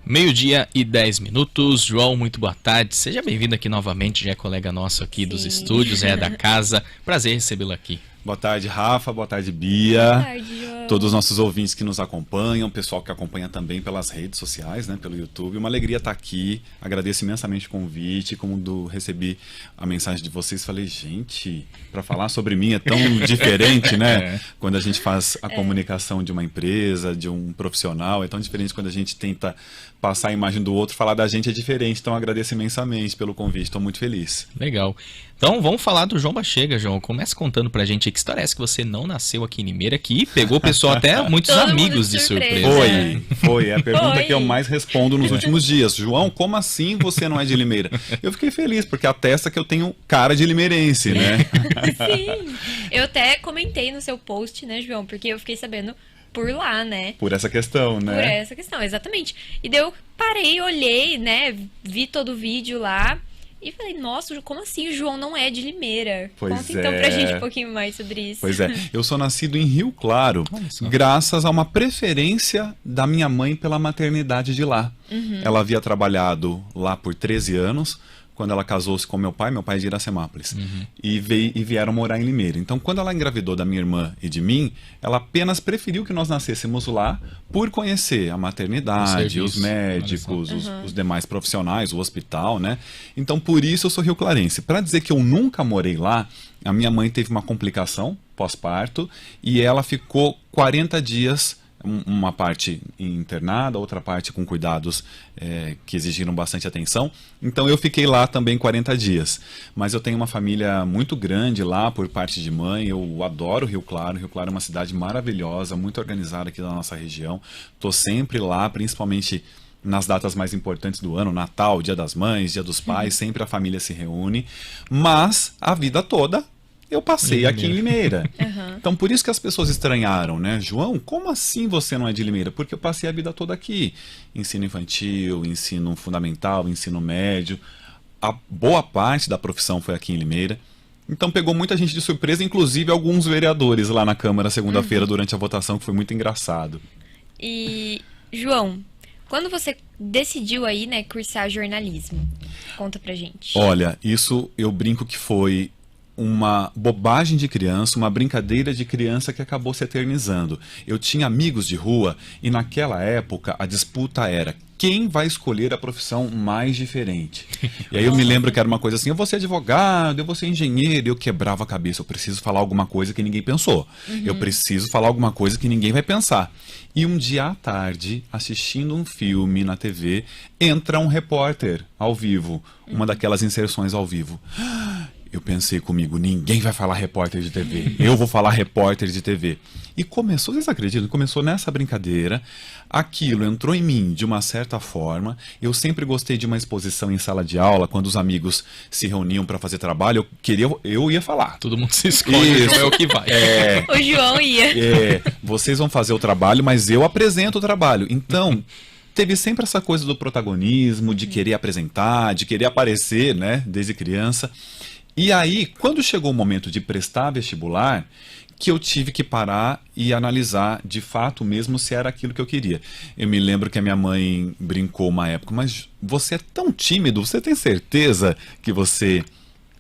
Meio-dia e 10 minutos. João, muito boa tarde. Seja bem-vindo aqui novamente, já é colega nosso aqui dos estúdios, é da casa. Prazer recebê-lo aqui. Boa tarde, Rafa. Boa tarde, Bia. Boa tarde, João. Todos os nossos ouvintes que nos acompanham, pessoal que acompanha também pelas redes sociais, né, pelo YouTube. Uma alegria estar aqui. Agradeço imensamente o convite. Quando recebi a mensagem de vocês, falei, gente, para falar sobre mim é tão diferente, né? Quando a gente faz a comunicação de uma empresa, de um profissional, é tão diferente quando a gente tenta passar a imagem do outro, falar da gente é diferente. Então agradeço imensamente pelo convite. Estou muito feliz. Legal. Então vamos falar do João Bachega, João. Comece contando pra gente que história é essa que você não nasceu aqui em Limeira, que pegou o pessoal até muitos Todo amigos de surpresa. Foi. É a pergunta Foi. que eu mais respondo nos últimos dias. João, como assim você não é de Limeira? Eu fiquei feliz, porque atesta que eu tenho cara de limeirense, né? Sim. Eu até comentei no seu post, né, João? Porque eu fiquei sabendo por lá, né? Por essa questão, né? Por essa questão, exatamente. E daí eu parei, olhei, né? Vi todo o vídeo lá. E falei, nossa, como assim o João não é de Limeira? Pois Conta então pra gente um pouquinho mais sobre isso. Pois é, eu sou nascido em Rio Claro, graças a uma preferência da minha mãe pela maternidade de lá. Ela havia trabalhado lá por 13 anos, quando ela casou-se com meu pai é de Iracemápolis, e vieram morar em Limeira. Então, quando ela engravidou da minha irmã e de mim, ela apenas preferiu que nós nascêssemos lá por conhecer a maternidade, os médicos, os demais profissionais, o hospital, né? Então, por isso eu sou rioclarense. Para dizer que eu nunca morei lá, a minha mãe teve uma complicação pós-parto e ela ficou 40 dias, uma parte internada, outra parte com cuidados que exigiram bastante atenção. Então eu fiquei lá também 40 dias. Mas eu tenho uma família muito grande lá por parte de mãe. Eu adoro Rio Claro. Rio Claro é uma cidade maravilhosa, muito organizada aqui da nossa região. Estou sempre lá, principalmente nas datas mais importantes do ano, Natal, Dia das Mães, Dia dos Pais, sempre a família se reúne. Mas a vida toda eu passei aqui em Limeira. Então, por isso que as pessoas estranharam, né? João, como assim você não é de Limeira? Porque eu passei a vida toda aqui. Ensino infantil, ensino fundamental, ensino médio. A boa parte da profissão foi aqui em Limeira. Então, pegou muita gente de surpresa, inclusive alguns vereadores lá na Câmara segunda-feira durante a votação, que foi muito engraçado. E, João, quando você decidiu aí, né, cursar jornalismo? Conta pra gente. Olha, isso eu brinco que foi uma bobagem de criança, uma brincadeira de criança que acabou se eternizando. Eu tinha amigos de rua e naquela época a disputa era quem vai escolher a profissão mais diferente. E aí eu me lembro que era uma coisa assim, eu vou ser advogado, eu vou ser engenheiro, e eu quebrava a cabeça, eu preciso falar alguma coisa que ninguém pensou. Eu preciso falar alguma coisa que ninguém vai pensar. E um dia à tarde, assistindo um filme na TV, entra um repórter ao vivo, uma daquelas inserções ao vivo. Eu pensei comigo, ninguém vai falar repórter de TV, eu vou falar repórter de TV. E começou, vocês acreditam? Começou nessa brincadeira, aquilo entrou em mim de uma certa forma. Eu sempre gostei de uma exposição em sala de aula, quando os amigos se reuniam para fazer trabalho, eu ia falar. Todo mundo se escolhe, João é o que vai. O João ia. Vocês vão fazer o trabalho, mas eu apresento o trabalho. Então, teve sempre essa coisa do protagonismo, de querer apresentar, de querer aparecer, né, desde criança. E aí, quando chegou o momento de prestar vestibular, que eu tive que parar e analisar de fato mesmo se era aquilo que eu queria. Eu me lembro que a minha mãe brincou uma época, mas você é tão tímido, você tem certeza que você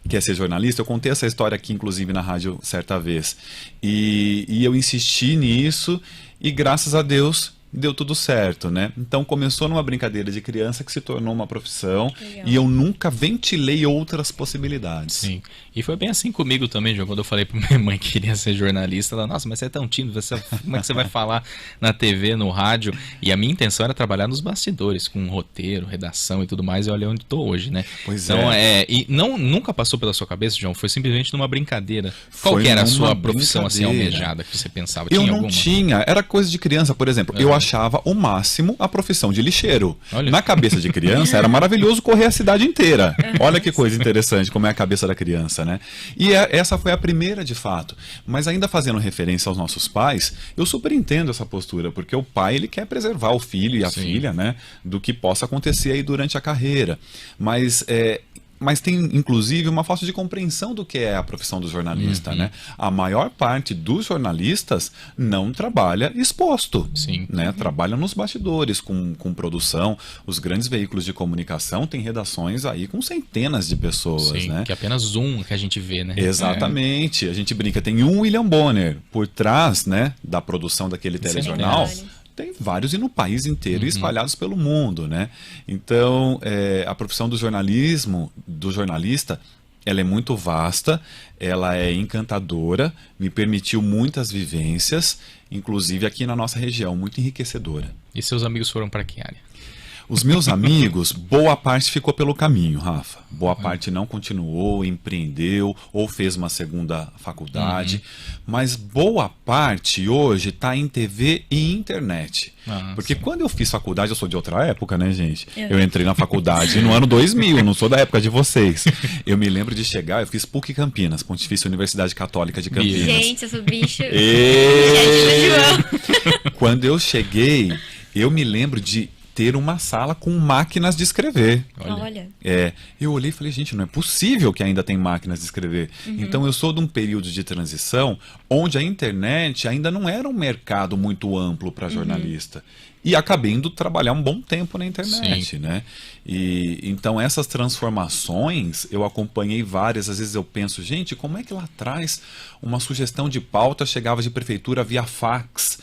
quer ser jornalista? Eu contei essa história aqui, inclusive, na rádio certa vez. E eu insisti nisso e, graças a Deus, deu tudo certo, né? Então começou numa brincadeira de criança que se tornou uma profissão e eu nunca ventilei outras possibilidades. Sim, e foi bem assim comigo também, João, quando eu falei pra minha mãe que queria ser jornalista, ela, nossa, mas você é tão tímido, como é que você vai falar na TV, no rádio? E a minha intenção era trabalhar nos bastidores, com roteiro, redação e tudo mais, e olha onde tô hoje, né? Pois então, e nunca passou pela sua cabeça, João, foi simplesmente numa brincadeira. Qual que era a sua profissão assim almejada que você pensava? Eu não tinha, era coisa de criança, por exemplo, eu achava o máximo a profissão de lixeiro. Olha. Na cabeça de criança era maravilhoso correr a cidade inteira. Olha que coisa interessante, como é a cabeça da criança, né? E essa foi a primeira de fato. Mas ainda fazendo referência aos nossos pais, eu super entendo essa postura, porque o pai ele quer preservar o filho e a filha, né, do que possa acontecer aí durante a carreira. Mas mas tem inclusive uma falta de compreensão do que é a profissão do jornalista, né? A maior parte dos jornalistas não trabalha exposto, Sim. né? Trabalha nos bastidores, com produção. Os grandes veículos de comunicação têm redações aí com centenas de pessoas, Sim, né? que é apenas um que a gente vê, né? Exatamente. A gente brinca, tem um William Bonner por trás, né, da produção daquele telejornal. Tem vários e no país inteiro, espalhados pelo mundo, né? Então, a profissão do jornalista, ela é muito vasta, ela é encantadora, me permitiu muitas vivências, inclusive aqui na nossa região, muito enriquecedora. E seus amigos foram para que área? Os meus amigos, boa parte ficou pelo caminho, Rafa. Boa parte não continuou, empreendeu ou fez uma segunda faculdade. Mas boa parte hoje está em TV e internet. Porque quando eu fiz faculdade, eu sou de outra época, né, gente? Eu entrei na faculdade no ano 2000, não sou da época de vocês. Eu me lembro de chegar, eu fiz PUC Campinas, Pontifícia Universidade Católica de Campinas. Gente, eu sou bicho. Quando eu cheguei, eu me lembro de ter uma sala com máquinas de escrever. Olha. Eu olhei e falei, gente, não é possível que ainda tem máquinas de escrever. Então eu sou de um período de transição onde a internet ainda não era um mercado muito amplo para jornalista. E acabei indo trabalhar um bom tempo na internet, né? E então essas transformações eu acompanhei várias. Às vezes eu penso, gente, como é que lá atrás uma sugestão de pauta chegava de prefeitura via fax?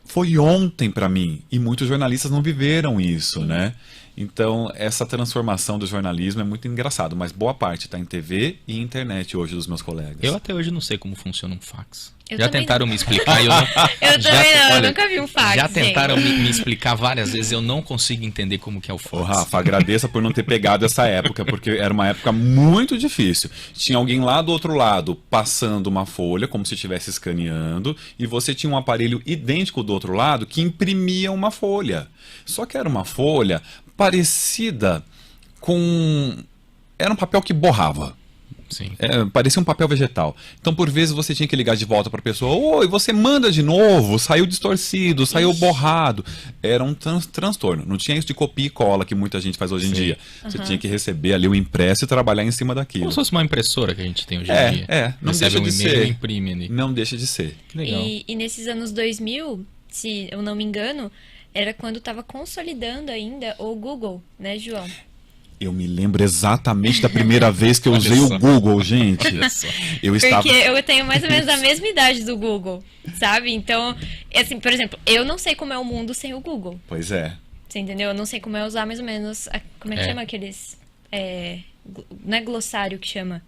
Foi ontem para mim, e muitos jornalistas não viveram isso, né? Então, essa transformação do jornalismo é muito engraçado, mas boa parte está em TV e internet hoje dos meus colegas. Eu até hoje não sei como funciona um fax. Eu já também tentaram não. me explicar e eu não... Eu também não, eu nunca vi um fax. Já tentaram me explicar várias vezes, eu não consigo entender como que é o fax. Ô, Rafa, agradeça por não ter pegado essa época, porque era uma época muito difícil. Tinha alguém lá do outro lado passando uma folha, como se estivesse escaneando, e você tinha um aparelho idêntico do outro lado que imprimia uma folha. Só que era uma folha parecida com... Era um papel que borrava. Sim. Parecia um papel vegetal. Então, por vezes, você tinha que ligar de volta para a pessoa. Oi, você manda de novo. Saiu distorcido, saiu borrado. Era um transtorno. Não tinha isso de copia e cola que muita gente faz hoje em dia. Você tinha que receber ali o impresso e trabalhar em cima daquilo. Como se fosse uma impressora que a gente tem hoje em dia. Não Recebe deixa de e-mail ser. e imprime ali. Não deixa de ser. Que legal. E nesses anos 2000, se eu não me engano, era quando estava consolidando ainda o Google, né, João? Eu me lembro exatamente da primeira vez que eu Olha usei só. o Google, gente. Eu estava... Porque eu tenho mais ou menos a mesma idade do Google, sabe? Então, assim, por exemplo, eu não sei como é o mundo sem o Google. Pois é. Você entendeu? Eu não sei como é usar mais ou menos... Como é que chama aqueles... não é glossário que chama?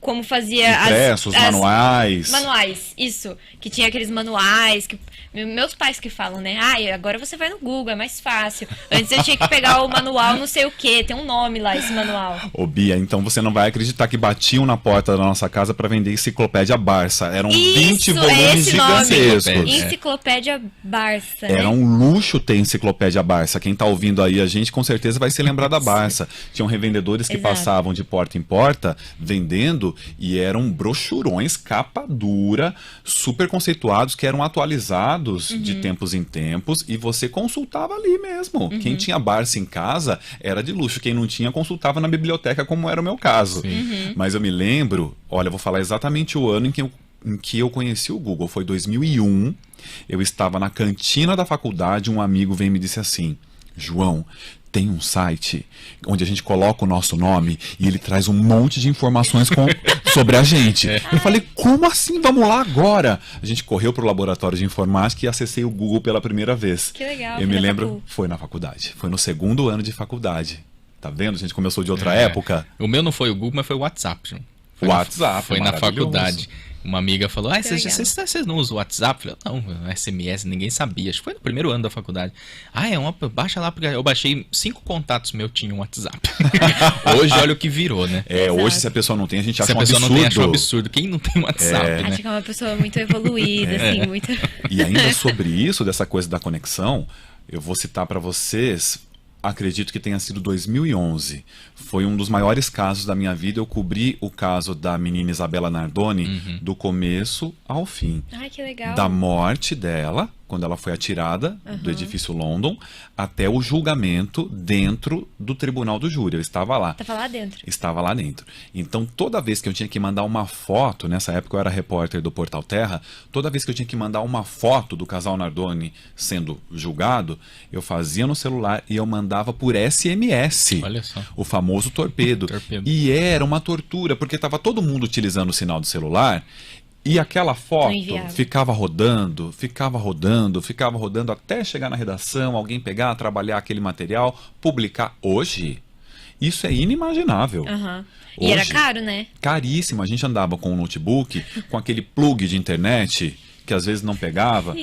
Como fazia Impressos, manuais. Manuais, isso. Que tinha aqueles manuais que... Meus pais que falam, né? Agora você vai no Google, é mais fácil. Antes eu tinha que pegar o manual não sei o quê. Tem um nome lá, esse manual. Ô, Bia, então você não vai acreditar que batiam na porta da nossa casa para vender Enciclopédia Barça. Eram 20 volumes gigantescos. Enciclopédia Barça, Era um luxo ter Enciclopédia Barça. Quem tá ouvindo aí a gente com certeza vai se lembrar da Barça. Tinham revendedores que passavam de porta em porta vendendo e eram brochurões capa dura, super conceituados, que eram atualizados de tempos em tempos e você consultava ali mesmo. Quem tinha Barça em casa era de luxo. Quem não tinha, consultava na biblioteca, como era o meu caso. Mas eu me lembro, olha, eu vou falar exatamente o ano em que eu conheci o Google. Foi 2001. Eu estava na cantina da faculdade, um amigo veio e me disse assim: João, tem um site onde a gente coloca o nosso nome e ele traz um monte de informações sobre a gente. Eu falei, como assim? Vamos lá agora. A gente correu para o laboratório de informática e acessei o Google pela primeira vez. Que legal. Eu me lembro, foi na faculdade. Foi no segundo ano de faculdade. Tá vendo, gente, como eu sou de outra época? O meu não foi o Google, mas foi o WhatsApp, João. Foi na faculdade. Uma amiga falou, vocês não usam o WhatsApp? Eu falei, não, SMS, ninguém sabia. Acho que foi no primeiro ano da faculdade. Baixa lá, porque eu baixei 5 contatos meus tinham WhatsApp. Hoje, olha o que virou, né? Hoje se a pessoa não tem, a gente acha um absurdo. Se a pessoa não tem, acha um absurdo. Quem não tem WhatsApp, né? Acho que é uma pessoa muito evoluída, assim, muito... E ainda sobre isso, dessa coisa da conexão, eu vou citar para vocês... Acredito que tenha sido 2011. Foi um dos maiores casos da minha vida. Eu cobri o caso da menina Isabela Nardoni do começo ao fim. Ai, que legal. Da morte dela quando ela foi atirada do edifício London, até o julgamento dentro do tribunal do júri. Eu estava lá. Tava lá dentro. Estava lá dentro. Então, toda vez que eu tinha que mandar uma foto, nessa época eu era repórter do Portal Terra, toda vez que eu tinha que mandar uma foto do casal Nardoni sendo julgado, eu fazia no celular e eu mandava por SMS. Olha só. O famoso torpedo. Torpedo. E era uma tortura, porque estava todo mundo utilizando o sinal do celular. E aquela foto Inviável. ficava rodando até chegar na redação, alguém pegar, trabalhar aquele material, publicar. Hoje, isso é inimaginável. Aham. E era Hoje, caro, né? caríssimo. A gente andava com um notebook, com aquele plug de internet, que às vezes não pegava.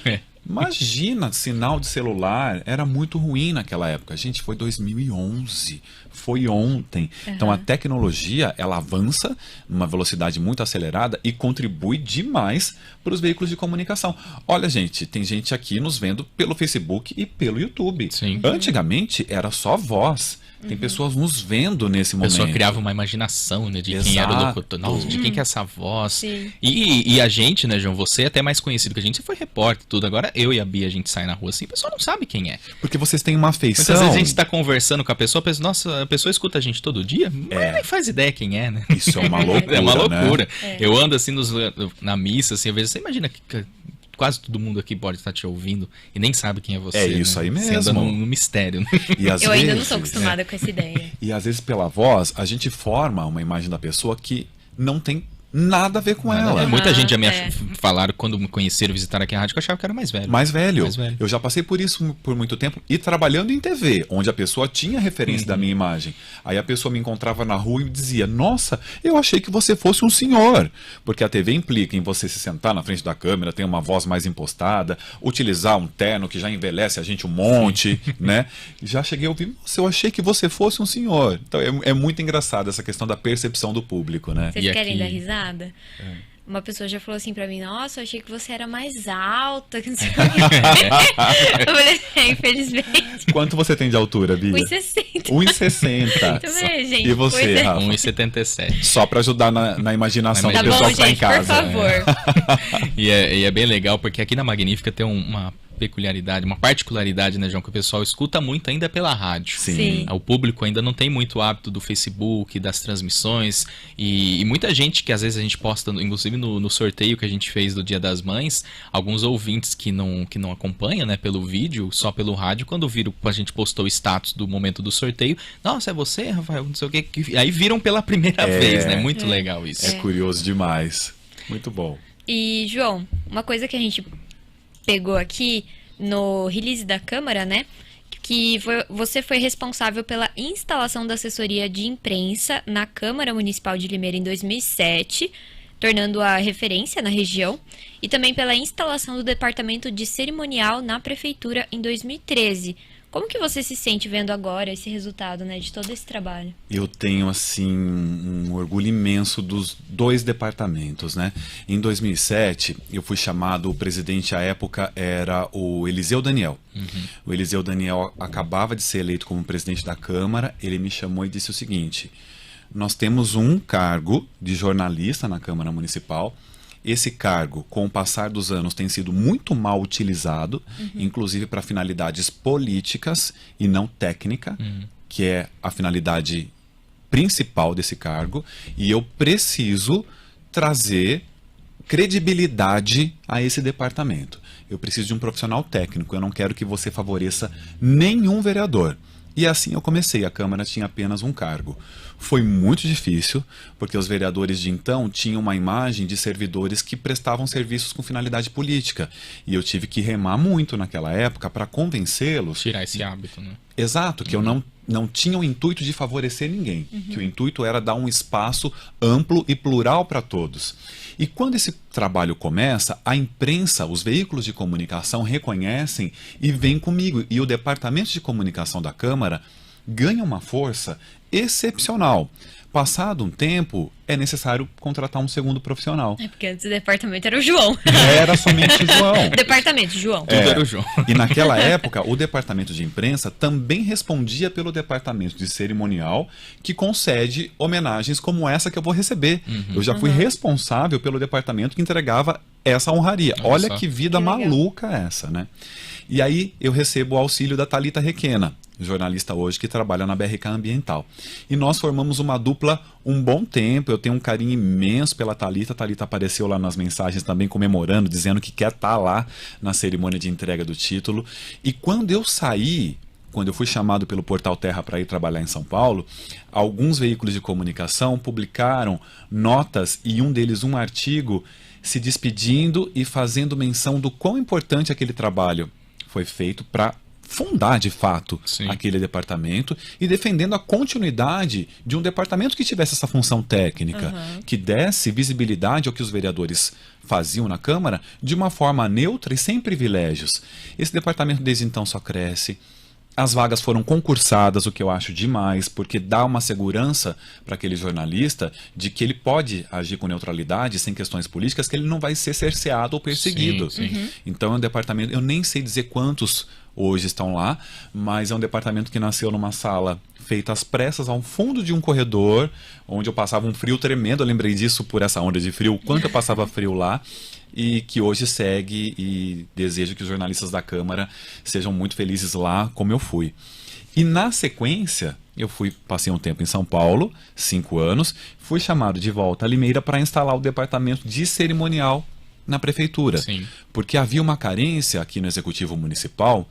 Imagina, sinal de celular era muito ruim naquela época. Gente, foi 2011, foi ontem. Então a tecnologia, ela avança numa velocidade muito acelerada e contribui demais para os veículos de comunicação. Olha, gente, tem gente aqui nos vendo pelo Facebook e pelo YouTube. Sim. Antigamente era só voz. Tem pessoas nos vendo nesse A momento. pessoa criava uma imaginação, né, de quem era o Exato. locutor. Nossa, de quem que é essa voz? Sim. E a gente, né, João, você é até mais conhecido que a gente, você foi repórter e tudo. Agora eu e a Bia, a gente sai na rua assim, a pessoa não sabe quem é. Porque vocês têm uma afeição. Muitas vezes a gente tá conversando com a pessoa, nossa, a pessoa escuta a gente todo dia, mas nem faz ideia quem é, né? Isso é uma loucura. É uma loucura. Né? Eu ando assim na missa, assim, às vezes, você imagina que quase todo mundo aqui pode estar te ouvindo e nem sabe quem é você. É isso né? aí Você anda mesmo. no mistério. Né? E às Eu ainda não vezes- sou acostumada com essa ideia. E às vezes pela voz, a gente forma uma imagem da pessoa que não tem nada a ver com ela. Muita gente já me é. falaram, quando me conheceram, visitaram aqui a rádio, que eu achava que era mais velho. Mais velho. Mais velho. Eu já passei por isso por muito tempo e trabalhando em TV, onde a pessoa tinha referência da minha imagem. Aí a pessoa me encontrava na rua e dizia: nossa, eu achei que você fosse um senhor. Porque a TV implica em você se sentar na frente da câmera, ter uma voz mais impostada, utilizar um terno que já envelhece a gente um monte, né? Já cheguei a ouvir: nossa, eu achei que você fosse um senhor. Então é muito engraçado essa questão da percepção do público, né? Vocês E querem aqui- dar risada? Uma pessoa já falou assim pra mim: nossa, eu achei que você era mais alta. Que não sei o quê. Eu falei: infelizmente, Quanto você tem de altura, Bia? 1,60. 1,60. Também, gente. E você, Pois é. Rafa? 1,77. Só pra ajudar na imaginação Tá do Tá pessoal bom, que tá em gente, por casa. favor. E é bem legal, porque aqui na Magnífica tem uma peculiaridade, uma particularidade, né, João, que o pessoal escuta muito ainda pela rádio. Sim. O público ainda não tem muito hábito do Facebook, das transmissões, e muita gente que às vezes a gente posta, inclusive no sorteio que a gente fez do Dia das Mães, alguns ouvintes que não acompanham, né, pelo vídeo, só pelo rádio, quando viram, a gente postou o status do momento do sorteio, nossa, é você, Rafael, não sei o que, aí viram pela primeira vez, né, muito legal isso. É curioso demais. Muito bom. E, João, uma coisa que a gente pegou aqui no release da Câmara, né? Que você foi responsável pela instalação da assessoria de imprensa na Câmara Municipal de Limeira em 2007, tornando-a referência na região, e também pela instalação do departamento de cerimonial na Prefeitura em 2013. Como que você se sente vendo agora esse resultado, né, de todo esse trabalho? Eu tenho, assim, um orgulho imenso dos dois departamentos, né? Em 2007, eu fui chamado, o presidente à época era o Eliseu Daniel. O Eliseu Daniel acabava de ser eleito como presidente da Câmara, ele me chamou e disse o seguinte: nós temos um cargo de jornalista na Câmara Municipal. Esse cargo, com o passar dos anos, tem sido muito mal utilizado, inclusive para finalidades políticas e não técnica, que é a finalidade principal desse cargo, e eu preciso trazer credibilidade a esse departamento. Eu preciso de um profissional técnico, eu não quero que você favoreça nenhum vereador. E assim eu comecei, a Câmara tinha apenas um cargo. Foi muito difícil, porque os vereadores de então tinham uma imagem de servidores que prestavam serviços com finalidade política. E eu tive que remar muito naquela época para convencê-los. Tirar esse hábito, né? Exato, que eu não tinha o intuito de favorecer ninguém. Que o intuito era dar um espaço amplo e plural para todos. E quando esse trabalho começa, a imprensa, os veículos de comunicação reconhecem e vêm comigo. E o Departamento de Comunicação da Câmara ganha uma força excepcional. Passado um tempo, é necessário contratar um segundo profissional. É porque antes o departamento era o João. Era somente o João. Departamento, João. Tudo era o João. E naquela época, o departamento de imprensa também respondia pelo departamento de cerimonial, que concede homenagens como essa que eu vou receber. Eu já fui responsável pelo departamento que entregava essa honraria. Olha só. que vida Que legal. maluca essa, né? E aí eu recebo o auxílio da Thalita Requena, jornalista hoje que trabalha na BRK Ambiental. E nós formamos uma dupla um bom tempo, eu tenho um carinho imenso pela Thalita. A Thalita apareceu lá nas mensagens também comemorando, dizendo que quer estar lá na cerimônia de entrega do título. E quando eu saí, quando eu fui chamado pelo Portal Terra para ir trabalhar em São Paulo, alguns veículos de comunicação publicaram notas e um deles um artigo se despedindo e fazendo menção do quão importante aquele trabalho foi feito para fundar de fato Sim. aquele departamento e defendendo a continuidade de um departamento que tivesse essa função técnica, que desse visibilidade ao que os vereadores faziam na Câmara de uma forma neutra e sem privilégios. Esse departamento desde então só cresce. As vagas foram concursadas, o que eu acho demais, porque dá uma segurança para aquele jornalista de que ele pode agir com neutralidade, sem questões políticas, que ele não vai ser cerceado ou perseguido. Sim. Então é um departamento, eu nem sei dizer quantos hoje estão lá, mas é um departamento que nasceu numa sala feita às pressas ao fundo de um corredor, onde eu passava um frio tremendo. Eu lembrei disso por essa onda de frio, o quanto eu passava frio lá. E que hoje segue, e desejo que os jornalistas da Câmara sejam muito felizes lá, como eu fui. E na sequência, passei um tempo em São Paulo, 5 anos, fui chamado de volta a Limeira para instalar o departamento de cerimonial na prefeitura. Sim. Porque havia uma carência aqui no Executivo Municipal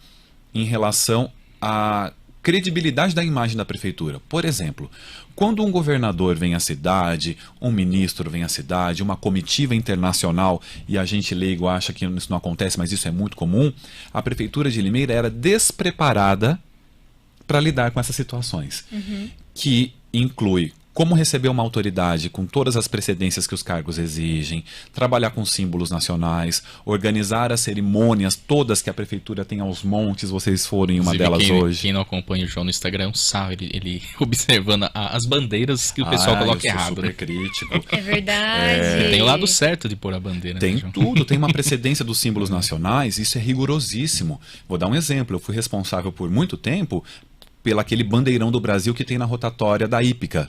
em relação à credibilidade da imagem da prefeitura. Por exemplo, quando um governador vem à cidade, um ministro vem à cidade, uma comitiva internacional, e a gente leigo acha que isso não acontece, mas isso é muito comum, a prefeitura de Limeira era despreparada para lidar com essas situações, que inclui como receber uma autoridade com todas as precedências que os cargos exigem, trabalhar com símbolos nacionais, organizar as cerimônias todas que a prefeitura tem aos montes, vocês foram em uma delas hoje. Quem não acompanha o João no Instagram é um sarro, ele observando as bandeiras que o pessoal coloca eu sou errado. super crítico. É verdade. Tem o lado certo de pôr a bandeira. Tem né, João? tudo, tem uma precedência dos símbolos nacionais, isso é rigorosíssimo. Vou dar um exemplo, eu fui responsável por muito tempo pelo aquele bandeirão do Brasil que tem na rotatória da Hípica.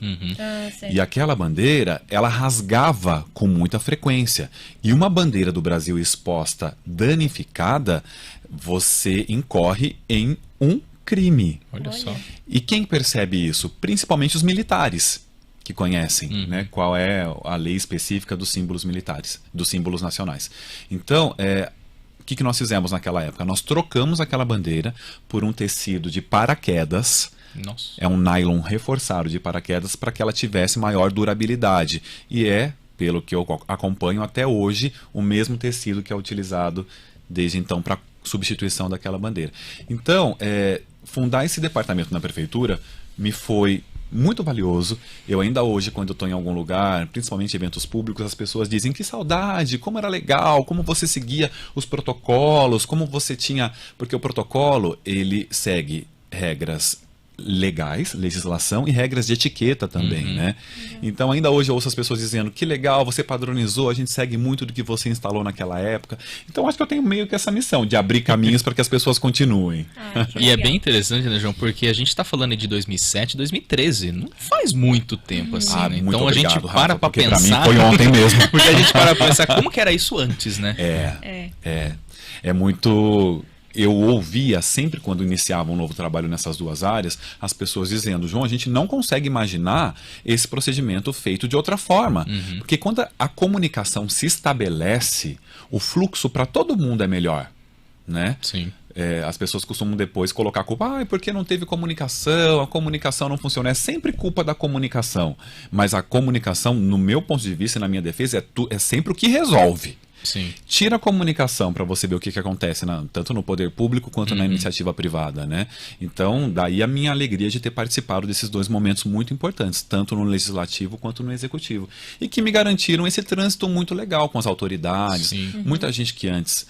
Sei. E aquela bandeira, ela rasgava com muita frequência. E uma bandeira do Brasil exposta, danificada, você incorre em um crime. Olha só. E quem percebe isso? Principalmente os militares, que conhecem, né, qual é a lei específica dos símbolos militares, dos símbolos nacionais. Então, o que nós fizemos naquela época? Nós trocamos aquela bandeira por um tecido de paraquedas. Nossa. É um nylon reforçado de paraquedas para que ela tivesse maior durabilidade. E pelo que eu acompanho até hoje, o mesmo tecido que é utilizado desde então para substituição daquela bandeira. Então, fundar esse departamento na prefeitura me foi muito valioso. Eu ainda hoje, quando eu estou em algum lugar, principalmente eventos públicos, as pessoas dizem que saudade, como era legal, como você seguia os protocolos, como você tinha... Porque o protocolo, ele segue regras legais, legislação e regras de etiqueta também, né? Então ainda hoje eu ouço as pessoas dizendo que legal, você padronizou, a gente segue muito do que você instalou naquela época. Então acho que eu tenho meio que essa missão de abrir caminhos para que as pessoas continuem. E é bem interessante, né, João? Porque a gente está falando aí de 2007, 2013. Não faz muito tempo assim, né? Muito Então obrigado, a gente Rafa, para pra porque pensar. Pra mim foi ontem mesmo. Porque a gente para pra pensar como que era isso antes, né? É muito... Eu ouvia sempre quando iniciava um novo trabalho nessas duas áreas, as pessoas dizendo, João, a gente não consegue imaginar esse procedimento feito de outra forma. Porque quando a comunicação se estabelece, o fluxo para todo mundo é melhor, né? Sim. As pessoas costumam depois colocar a culpa, porque não teve comunicação, a comunicação não funciona. É sempre culpa da comunicação. Mas a comunicação, no meu ponto de vista e na minha defesa, é sempre o que resolve. Sim. Tira a comunicação para você ver o que acontece tanto no poder público quanto na iniciativa privada, né? Então, daí a minha alegria de ter participado desses dois momentos muito importantes, tanto no legislativo quanto no executivo, e que me garantiram esse trânsito muito legal com as autoridades. Sim. Muita gente que antes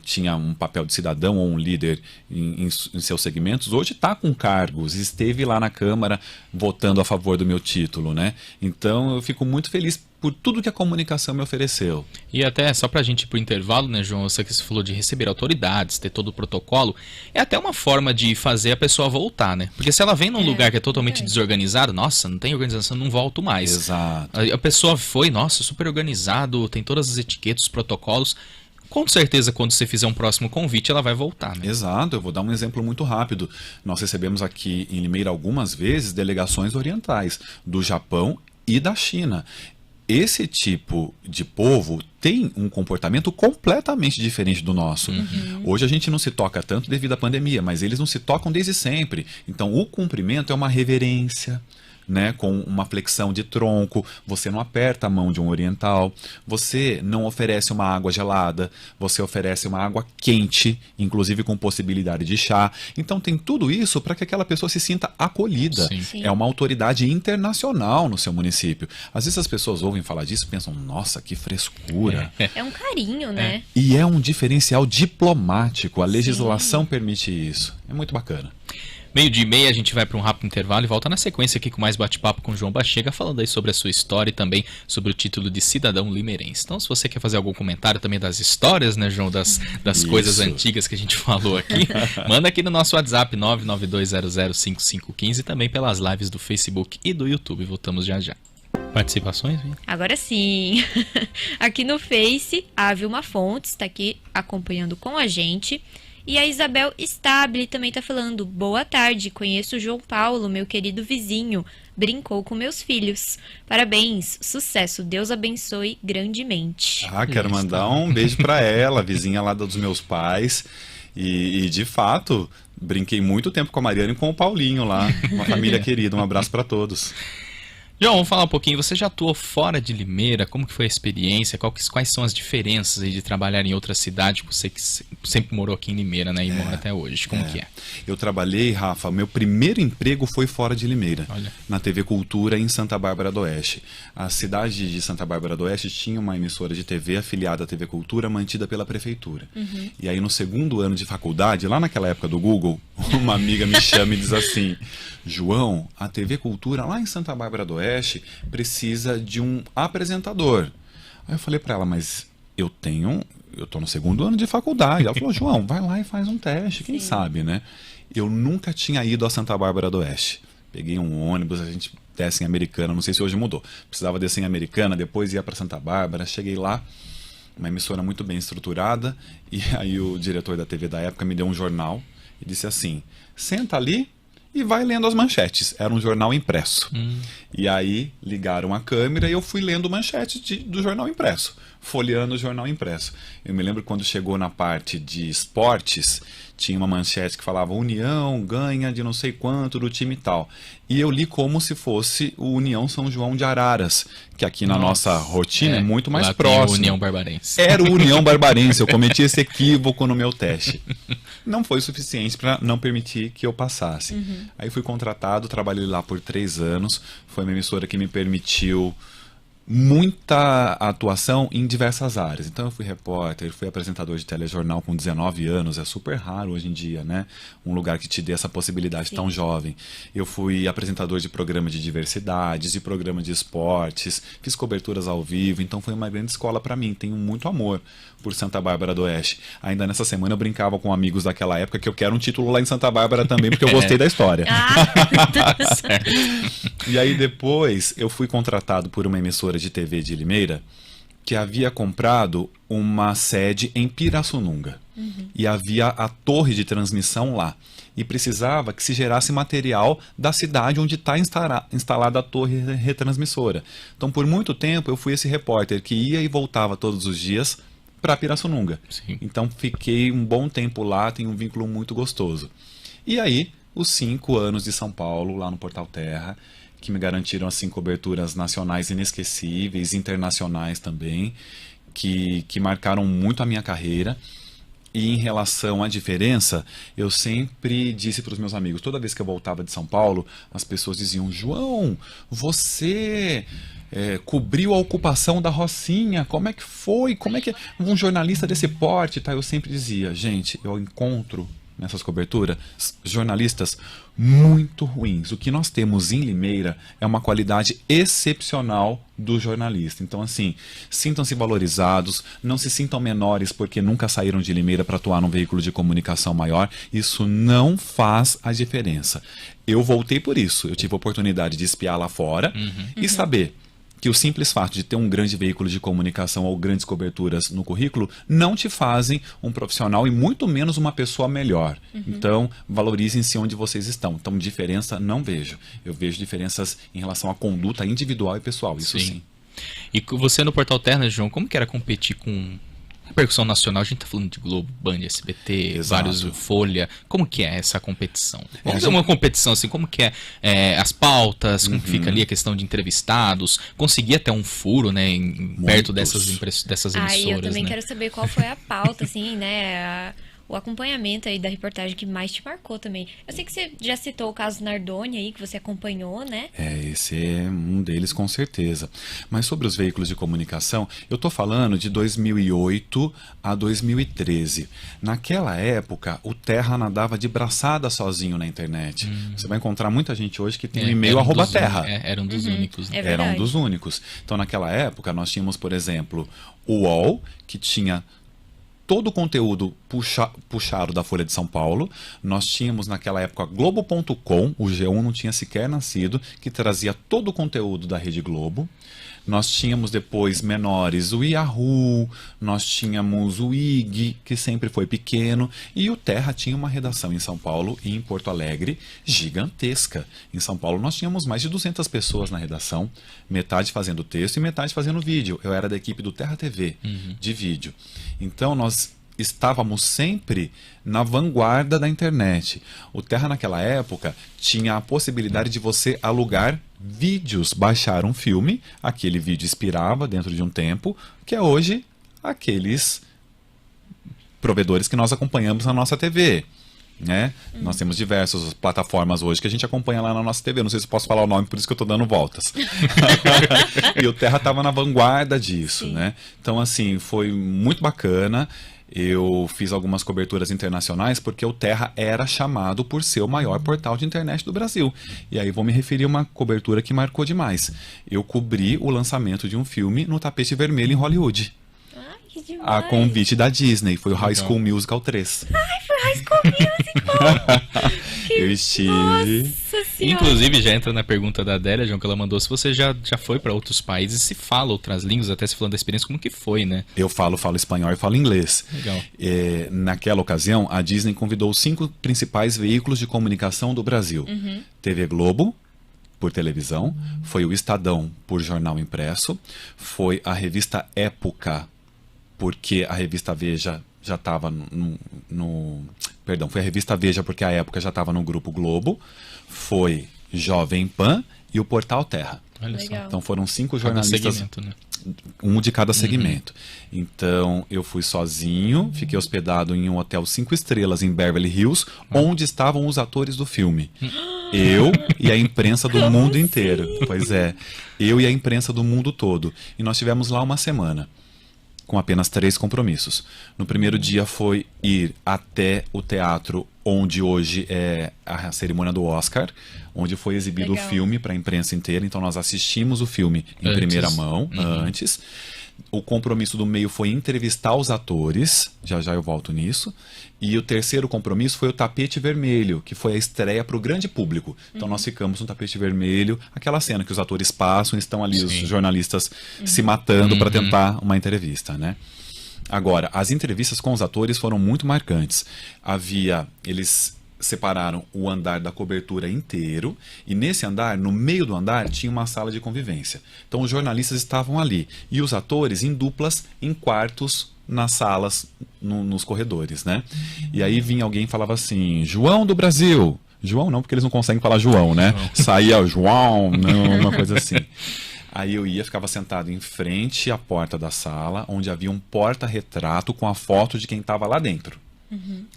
tinha um papel de cidadão ou um líder em seus segmentos, hoje está com cargos, esteve lá na Câmara votando a favor do meu título, né? Então, eu fico muito feliz por tudo que a comunicação me ofereceu. E até, só pra gente ir pro intervalo, né, João, você que você falou de receber autoridades, ter todo o protocolo, é até uma forma de fazer a pessoa voltar, né? Porque se ela vem num lugar que é totalmente desorganizado, nossa, não tem organização, não volto mais. Exato. A pessoa foi, nossa, super organizado, tem todas as etiquetas, os protocolos. Com certeza, quando você fizer um próximo convite, ela vai voltar, né? Exato, eu vou dar um exemplo muito rápido. Nós recebemos aqui em Limeira algumas vezes delegações orientais do Japão e da China. Esse tipo de povo tem um comportamento completamente diferente do nosso. Hoje a gente não se toca tanto devido à pandemia, mas eles não se tocam desde sempre. Então o cumprimento é uma reverência, né, com uma flexão de tronco, você não aperta a mão de um oriental, você não oferece uma água gelada, você oferece uma água quente, inclusive com possibilidade de chá. Então tem tudo isso para que aquela pessoa se sinta acolhida. Sim. É uma autoridade internacional no seu município. Às vezes as pessoas ouvem falar disso e pensam, nossa, que frescura. É um carinho, né? E é um diferencial diplomático, a legislação permite isso. É muito bacana. 12:30, a gente vai para um rápido intervalo e volta na sequência aqui com mais bate-papo com o João Bachega, falando aí sobre a sua história e também sobre o título de cidadão limeirense. Então, se você quer fazer algum comentário também das histórias, né, João, das coisas antigas que a gente falou aqui, manda aqui no nosso WhatsApp 992005515 e também pelas lives do Facebook e do YouTube. Voltamos já já. Participações, Vinha? Agora sim. Aqui no Face, a Vilma Fontes está aqui acompanhando com a gente. E a Isabel Stabile também está falando: boa tarde, conheço o João Paulo, meu querido vizinho. Brincou com meus filhos. Parabéns, sucesso, Deus abençoe grandemente. Quero mandar um beijo para ela, vizinha lá dos meus pais. E de fato, brinquei muito tempo com a Mariana e com o Paulinho lá. Uma família querida, um abraço para todos. João, vamos falar um pouquinho, você já atuou fora de Limeira, como que foi a experiência, quais são as diferenças aí de trabalhar em outra cidade, você que sempre morou aqui em Limeira, né, e mora até hoje, como que é? Eu trabalhei, Rafa, meu primeiro emprego foi fora de Limeira, Olha. na TV Cultura em Santa Bárbara do Oeste. A cidade de Santa Bárbara do Oeste tinha uma emissora de TV afiliada à TV Cultura, mantida pela prefeitura. E aí no segundo ano de faculdade, lá naquela época do Google, uma amiga me chama e diz assim: João, a TV Cultura lá em Santa Bárbara do Oeste precisa de um apresentador. Aí eu falei para ela, mas eu tô no segundo ano de faculdade. Ela falou, João, vai lá e faz um teste, quem sabe, né? Eu nunca tinha ido a Santa Bárbara do Oeste. Peguei um ônibus, a gente desce em Americana, não sei se hoje mudou. Precisava descer em Americana, depois ia para Santa Bárbara, cheguei lá, uma emissora muito bem estruturada, e aí o diretor da TV da época me deu um jornal e disse assim: senta ali e vai lendo as manchetes. Era um jornal impresso. E aí ligaram a câmera e eu fui lendo manchetes do jornal impresso, folheando o jornal impresso. Eu me lembro quando chegou na parte de esportes, tinha uma manchete que falava União ganha de não sei quanto do time tal. E eu li como se fosse o União São João de Araras, que aqui na nossa rotina é muito mais lá próximo. Tem o União Barbarense. Era o União Barbarense, eu cometi esse equívoco no meu teste. Não foi suficiente para não permitir que eu passasse. Aí fui contratado, trabalhei lá por 3 anos, foi uma emissora que me permitiu muita atuação em diversas áreas. Então eu fui repórter, fui apresentador de telejornal com 19 anos, é super raro hoje em dia, né? Um lugar que te dê essa possibilidade tão jovem. Eu fui apresentador de programa de diversidades, de programa de esportes, fiz coberturas ao vivo, então foi uma grande escola para mim. Tenho muito amor por Santa Bárbara do Oeste. Ainda nessa semana eu brincava com amigos daquela época que eu quero um título lá em Santa Bárbara também, porque eu gostei da história. Certo. E aí depois eu fui contratado por uma emissora de TV de Limeira que havia comprado uma sede em Pirassununga. E havia a torre de transmissão lá. E precisava que se gerasse material da cidade onde está instalada a torre retransmissora. Então por muito tempo eu fui esse repórter que ia e voltava todos os dias para Pirassununga. Sim. Então fiquei um bom tempo lá, tenho um vínculo muito gostoso. E aí, os 5 anos de São Paulo, lá no Portal Terra, que me garantiram assim coberturas nacionais inesquecíveis, internacionais também, que marcaram muito a minha carreira. E em relação à diferença, eu sempre disse para os meus amigos, toda vez que eu voltava de São Paulo, as pessoas diziam, João, você cobriu a ocupação da Rocinha, como é que foi? Como é que um jornalista desse porte, tá? Eu sempre dizia, gente, eu encontro nessas coberturas jornalistas muito ruins. O que nós temos em Limeira é uma qualidade excepcional do jornalista. Então, assim, sintam-se valorizados, não se sintam menores porque nunca saíram de Limeira para atuar num veículo de comunicação maior. Isso não faz a diferença. Eu voltei por isso. Eu tive a oportunidade de espiar lá fora e saber que o simples fato de ter um grande veículo de comunicação ou grandes coberturas no currículo não te fazem um profissional e muito menos uma pessoa melhor. Então, valorizem-se onde vocês estão. Então, diferença não vejo. Eu vejo diferenças em relação à conduta individual e pessoal, isso sim. E você no Portal Terra, João, como que era competir com repercussão nacional? A gente tá falando de Globo, Band, SBT, Exato. vários Folha. Como que é essa competição? Vamos fazer uma competição assim, como que é as pautas, como que fica ali a questão de entrevistados, conseguir até um furo, né, perto dessas emissoras, Eu também né? quero saber qual foi a pauta, assim, né? O acompanhamento aí da reportagem que mais te marcou também. Eu sei que você já citou o caso Nardoni aí, que você acompanhou, né? Esse é um deles com certeza. Mas sobre os veículos de comunicação, eu estou falando de 2008 a 2013. Naquela época, o Terra nadava de braçada sozinho na internet. Você vai encontrar muita gente hoje que tem um e-mail @terra. Era um dos únicos, né? É Era um verdade. dos únicos. Então, naquela época, nós tínhamos, por exemplo, o UOL, que tinha todo o conteúdo puxado da Folha de São Paulo. Nós tínhamos naquela época Globo.com, o G1 não tinha sequer nascido, que trazia todo o conteúdo da Rede Globo. Nós tínhamos depois menores o Yahoo, nós tínhamos o IG, que sempre foi pequeno, e o Terra tinha uma redação em São Paulo e em Porto Alegre gigantesca. Em São Paulo nós tínhamos mais de 200 pessoas na redação, metade fazendo texto e metade fazendo vídeo. Eu era da equipe do Terra TV, de vídeo. Então nós estávamos sempre na vanguarda da internet. O Terra naquela época tinha a possibilidade de você alugar vídeos, baixar um filme, aquele vídeo expirava dentro de um tempo, que é hoje aqueles provedores que nós acompanhamos na nossa TV. Né? Nós temos diversas plataformas hoje que a gente acompanha lá na nossa TV. Não sei se eu posso falar o nome, por isso que eu estou dando voltas. E o Terra estava na vanguarda disso, né? Então, assim, foi muito bacana. Eu fiz algumas coberturas internacionais porque o Terra era chamado por ser o maior portal de internet do Brasil. E aí vou me referir a uma cobertura que marcou demais. Eu cobri o lançamento de um filme no tapete vermelho em Hollywood. Ai, que demais. A convite da Disney. Foi o High School Musical 3. High School Musical. Eu estive... Nossa Senhora. Inclusive, já entra na pergunta da Adélia, João, que ela mandou, se você já foi para outros países, se fala outras línguas, até se falando da experiência, como que foi, né? Eu falo espanhol e falo inglês. Legal. Naquela ocasião, a Disney convidou os 5 principais veículos de comunicação do Brasil. TV Globo, por televisão, foi o Estadão, por jornal impresso, foi a revista Época, porque a revista Veja já estava Perdão, foi a revista Veja porque a Época já estava no Grupo Globo, foi Jovem Pan e o Portal Terra. Olha Legal. só. Então foram 5 Cada jornalistas, segmento, né? um de cada segmento. Então eu fui sozinho, fiquei hospedado em um hotel 5 estrelas em Beverly Hills, onde estavam os atores do filme. Eu e a imprensa do mundo inteiro. Pois é, eu e a imprensa do mundo todo. E nós tivemos lá uma semana, com apenas 3 compromissos. No primeiro dia foi ir até o teatro onde hoje é a cerimônia do Oscar, onde foi exibido Legal. o filme para a imprensa inteira. Então nós assistimos o filme em Antes. primeira mão, antes. O compromisso do meio foi entrevistar os atores, já já eu volto nisso. E o terceiro compromisso foi o tapete vermelho, que foi a estreia para o grande público. Então nós ficamos no tapete vermelho, aquela cena que os atores passam e estão ali os jornalistas se matando para tentar uma entrevista, né? Agora, as entrevistas com os atores foram muito marcantes. Eles separaram o andar da cobertura inteiro e nesse andar, no meio do andar, tinha uma sala de convivência. Então os jornalistas estavam ali e os atores em duplas, em quartos, nas salas, nos corredores, né? E aí vinha alguém e falava assim, João do Brasil. João não, porque eles não conseguem falar João, né? Saía João, não, uma coisa assim. Aí eu ficava sentado em frente à porta da sala, onde havia um porta-retrato com a foto de quem estava lá dentro.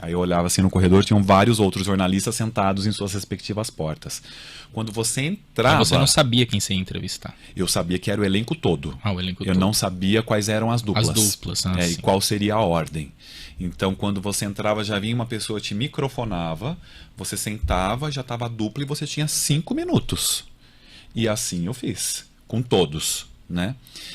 Aí eu olhava assim no corredor, tinham vários outros jornalistas sentados em suas respectivas portas. Quando você entrava... Mas você não sabia quem você ia entrevistar. Eu sabia que era o elenco todo. O elenco Eu todo. não sabia quais eram as duplas. As duplas, e sim. qual seria a ordem. Então, quando você entrava, já vinha uma pessoa, te microfonava, você sentava, já estava a dupla e você tinha 5 minutos. E assim eu fiz, com todos. né?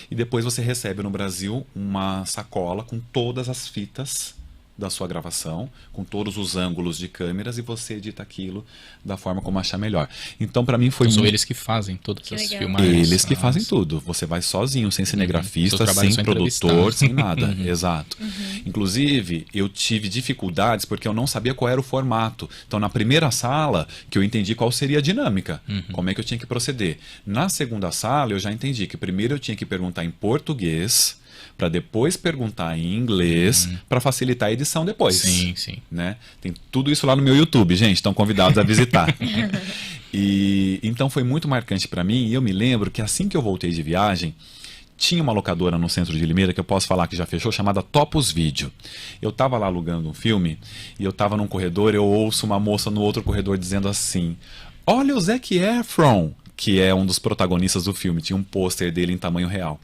E depois você recebe no Brasil uma sacola com todas as fitas da sua gravação, com todos os ângulos de câmeras, e você edita aquilo da forma como achar melhor. Então, para mim foi Então, são muito... eles que fazem todas Que as legal. filmagens. Eles que fazem tudo. Você vai sozinho, sem cinegrafista, Seu trabalho é sem só produtor, entrevistar. sem nada. Exato. Inclusive, eu tive dificuldades porque eu não sabia qual era o formato. Então, na primeira sala, que eu entendi qual seria a dinâmica, como é que eu tinha que proceder. Na segunda sala, eu já entendi que primeiro eu tinha que perguntar em português, para depois perguntar em inglês, para facilitar a edição depois. Sim, sim. Né? Tem tudo isso lá no meu YouTube, gente, estão convidados a visitar. E então foi muito marcante para mim, e eu me lembro que assim que eu voltei de viagem, tinha uma locadora no centro de Limeira, que eu posso falar que já fechou, chamada Topos Vídeo. Eu estava lá alugando um filme, e eu estava num corredor, eu ouço uma moça no outro corredor dizendo assim: olha o Zac Efron, que é um dos protagonistas do filme, tinha um pôster dele em tamanho real.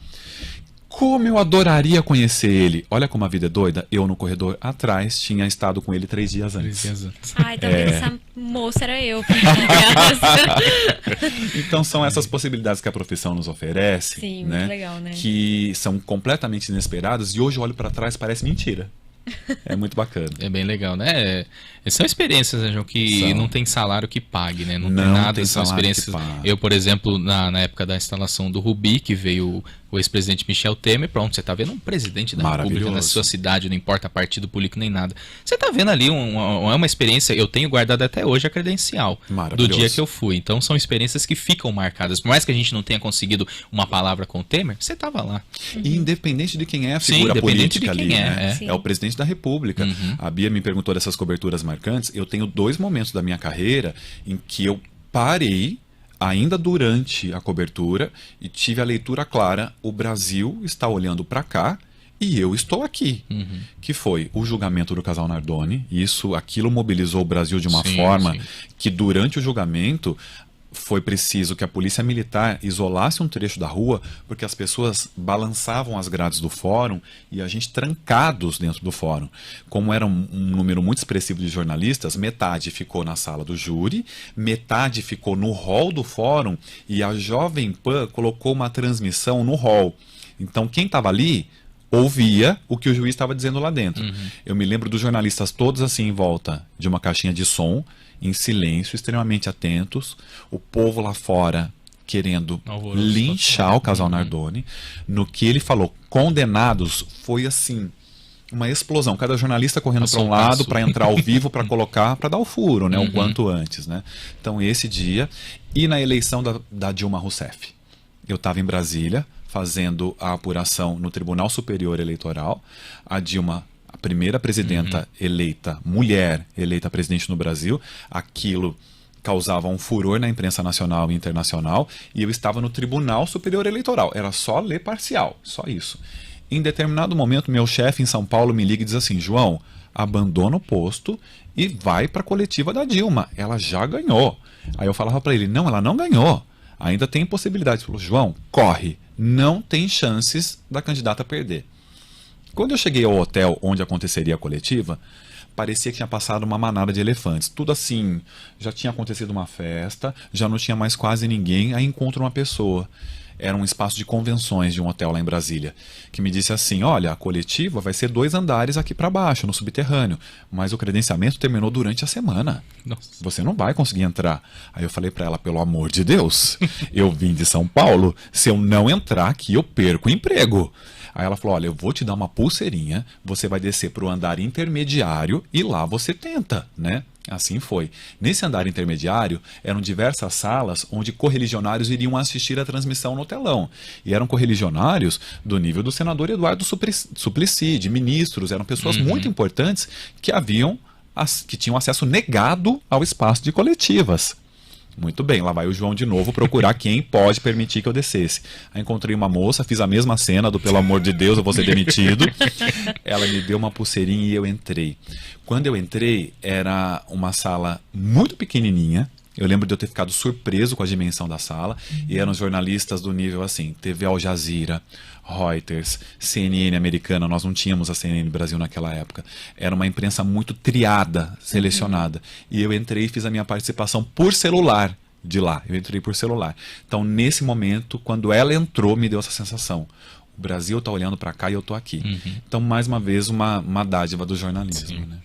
Como eu adoraria conhecer ele. Olha como a vida é doida. Eu no corredor atrás tinha estado com ele 3 dias antes. Ai, talvez essa moça era eu. Então são essas possibilidades que a profissão nos oferece. Sim, né? muito legal, né? Que são completamente inesperadas, e hoje eu olho para trás, parece mentira. É muito bacana. É bem legal, né? São experiências, né, João, que São. não tem salário que pague, né? Não tem Não nada, tem são salário que experiências. pague. Eu, por exemplo, na época da instalação do Rubi, que veio o ex-presidente Michel Temer, pronto, você tá vendo um presidente da República na Maravilhoso. sua cidade, não importa partido político nem nada. Você tá vendo ali uma experiência, eu tenho guardado até hoje a credencial do Maravilhoso. dia que eu fui. Então são experiências que ficam marcadas. Por mais que a gente não tenha conseguido uma palavra com o Temer, você tava lá. E independente de quem é a Sim, figura independente política de ali, quem é, né? é. É o presidente da República. A Bia me perguntou dessas coberturas marcantes. Eu tenho 2 momentos da minha carreira em que eu parei ainda durante a cobertura e tive a leitura clara: o Brasil está olhando para cá e eu estou aqui. Que foi o julgamento do casal Nardoni. Aquilo mobilizou o Brasil de uma Sim, forma sim. que durante o julgamento foi preciso que a polícia militar isolasse um trecho da rua, porque as pessoas balançavam as grades do fórum e a gente trancados dentro do fórum. Como era um número muito expressivo de jornalistas, metade ficou na sala do júri, metade ficou no hall do fórum, e a Jovem Pan colocou uma transmissão no hall. Então quem estava ali ouvia o que o juiz estava dizendo lá dentro. Eu me lembro dos jornalistas todos assim em volta de uma caixinha de som, em silêncio, extremamente atentos, o povo lá fora querendo Alvoroço linchar o casal Nardoni. No que ele falou, condenados, foi assim, uma explosão. Cada jornalista correndo para Passou um um lado passo. para entrar ao vivo, para colocar, para dar o furo, né, o quanto antes, né? Então esse dia, e na eleição da Dilma Rousseff, eu estava em Brasília fazendo a apuração no Tribunal Superior Eleitoral. A Dilma, a primeira presidenta eleita, mulher eleita presidente no Brasil, aquilo causava um furor na imprensa nacional e internacional, e eu estava no Tribunal Superior Eleitoral. Era só ler parcial, só isso. Em determinado momento, meu chefe em São Paulo me liga e diz assim: João, abandona o posto e vai para a coletiva da Dilma, ela já ganhou. Aí eu falava para ele: não, ela não ganhou, ainda tem possibilidade. Ele falou: João, corre, não tem chances da candidata perder. Quando eu cheguei ao hotel onde aconteceria a coletiva, parecia que tinha passado uma manada de elefantes. Tudo assim, já tinha acontecido uma festa, já não tinha mais quase ninguém, aí encontro uma pessoa. Era um espaço de convenções de um hotel lá em Brasília, que me disse assim: olha, a coletiva vai ser 2 andares aqui para baixo, no subterrâneo, mas o credenciamento terminou durante a semana. Nossa. Você não vai conseguir entrar. Aí eu falei para ela: pelo amor de Deus, eu vim de São Paulo, se eu não entrar aqui eu perco o emprego. Aí ela falou: olha, eu vou te dar uma pulseirinha, você vai descer para o andar intermediário e lá você tenta, né? Assim foi. Nesse andar intermediário eram diversas salas onde correligionários iriam assistir a transmissão no telão. E eram correligionários do nível do senador Eduardo Suplicy, de ministros, eram pessoas muito importantes que tinham acesso negado ao espaço de coletivas. Muito bem, lá vai o João de novo procurar quem pode permitir que eu descesse. Aí encontrei uma moça, fiz a mesma cena do pelo amor de Deus, eu vou ser demitido. Ela me deu uma pulseirinha e eu entrei. Quando eu entrei, era uma sala muito pequenininha. Eu lembro de eu ter ficado surpreso com a dimensão da sala. E eram jornalistas do nível assim, TV Al Jazeera, Reuters, CNN americana. Nós não tínhamos a CNN Brasil naquela época. Era uma imprensa muito triada, selecionada. E eu entrei e fiz a minha participação por celular, de lá, eu entrei por celular. Então, nesse momento, quando ela entrou, me deu essa sensação. O Brasil está olhando para cá e eu estou aqui. Então, mais uma vez, uma dádiva do jornalismo, né?